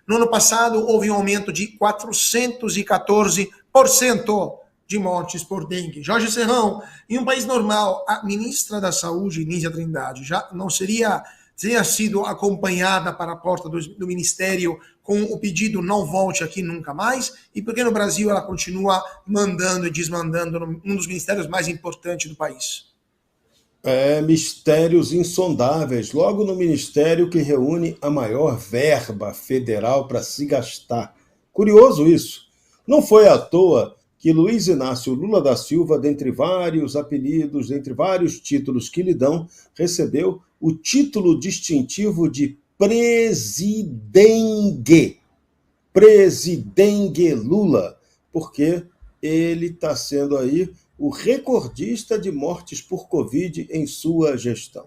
No ano passado, houve um aumento de 414% de mortes por dengue. Jorge Serrão, em um país normal, a ministra da Saúde, Nízia Trindade, já não teria sido acompanhada para a porta do Ministério com o pedido não volte aqui nunca mais? E por que no Brasil ela continua mandando e desmandando num dos ministérios mais importantes do país? Mistérios insondáveis, logo no ministério que reúne a maior verba federal para se gastar. Curioso isso. Não foi à toa que Luiz Inácio Lula da Silva, dentre vários apelidos, dentre vários títulos que lhe dão, recebeu o título distintivo de Presidengue. Presidengue Lula, porque ele está sendo aí o recordista de mortes por Covid em sua gestão.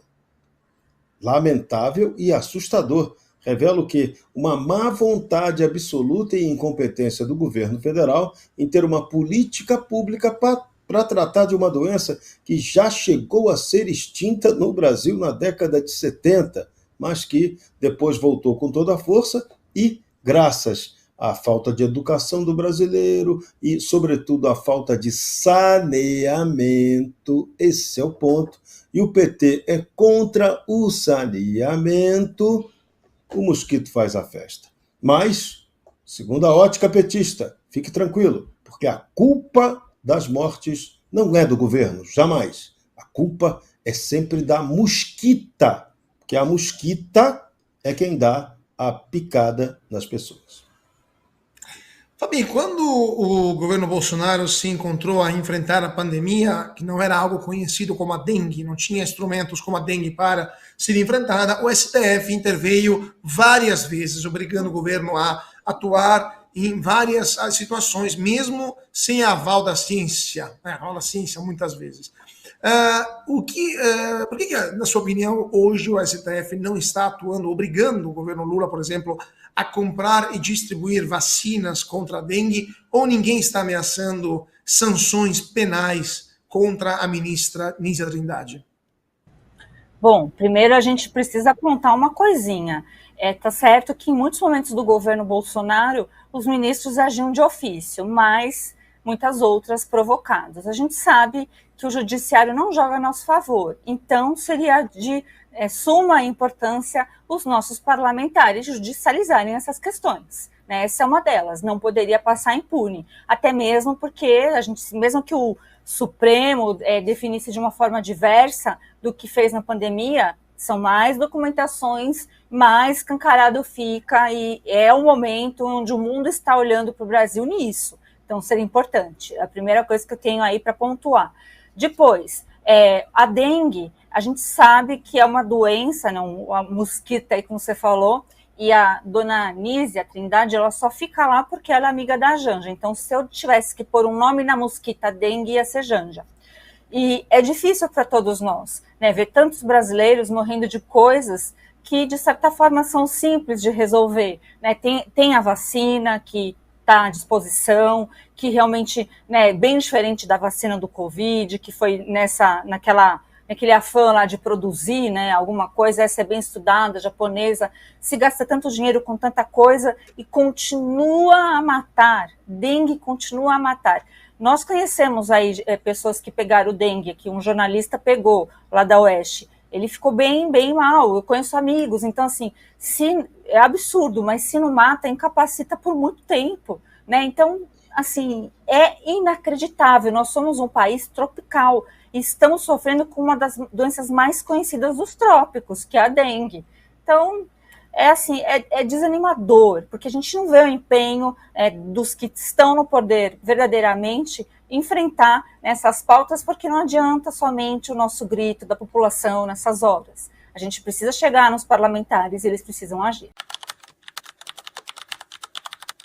Lamentável e assustador. Revela o quê? Uma má vontade absoluta e incompetência do governo federal em ter uma política pública para tratar de uma doença que já chegou a ser extinta no Brasil na década de 70, mas que depois voltou com toda a força e, graças à falta de educação do brasileiro e, sobretudo, à falta de saneamento, esse é o ponto, e o PT é contra o saneamento, o mosquito faz a festa. Mas, segundo a ótica petista, fique tranquilo, porque a culpa das mortes não é do governo, jamais. A culpa é sempre da mosquita, porque a mosquita é quem dá a picada nas pessoas. Fabi, quando o governo Bolsonaro se encontrou a enfrentar a pandemia, que não era algo conhecido como a dengue, não tinha instrumentos como a dengue para ser enfrentada, o STF interveio várias vezes, obrigando o governo a atuar em várias situações, mesmo sem aval da ciência, aval da ciência muitas vezes. Por que, na sua opinião, hoje o STF não está atuando, obrigando o governo Lula, por exemplo, a comprar e distribuir vacinas contra a dengue, ou ninguém está ameaçando sanções penais contra a ministra Nízia Trindade? Bom, primeiro a gente precisa apontar uma coisinha. Tá certo que em muitos momentos do governo Bolsonaro, os ministros agiam de ofício, mas muitas outras provocadas. A gente sabe que o judiciário não joga a nosso favor, então seria de suma importância os nossos parlamentares judicializarem essas questões. Né? Essa é uma delas, não poderia passar impune, até mesmo porque a gente, mesmo que o Supremo definisse de uma forma diversa do que fez na pandemia, são mais documentações, mais escancarado fica, e é o momento onde o mundo está olhando para o Brasil nisso. Então, seria importante. A primeira coisa que eu tenho aí para pontuar. Depois, a dengue, a gente sabe que é uma doença, não, a mosquita aí, como você falou, e a dona Nízia Trindade, ela só fica lá porque ela é amiga da Janja. Então, se eu tivesse que pôr um nome na mosquita dengue, ia ser Janja. E é difícil para todos nós, né, ver tantos brasileiros morrendo de coisas que, de certa forma, são simples de resolver. Né? Tem a vacina que está à disposição, que realmente é bem diferente da vacina do Covid, que foi naquele afã lá de produzir, né, alguma coisa, essa é bem estudada, japonesa, se gasta tanto dinheiro com tanta coisa e continua a matar, dengue continua a matar. Nós conhecemos aí pessoas que pegaram dengue, que um jornalista pegou lá da Oeste, ele ficou bem mal, eu conheço amigos, então assim, é absurdo, mas se não mata, incapacita por muito tempo, né, então, assim, é inacreditável, nós somos um país tropical, e estamos sofrendo com uma das doenças mais conhecidas dos trópicos, que é a dengue, então, é desanimador, porque a gente não vê o empenho dos que estão no poder verdadeiramente enfrentar essas pautas, porque não adianta somente o nosso grito da população nessas horas. A gente precisa chegar nos parlamentares e eles precisam agir.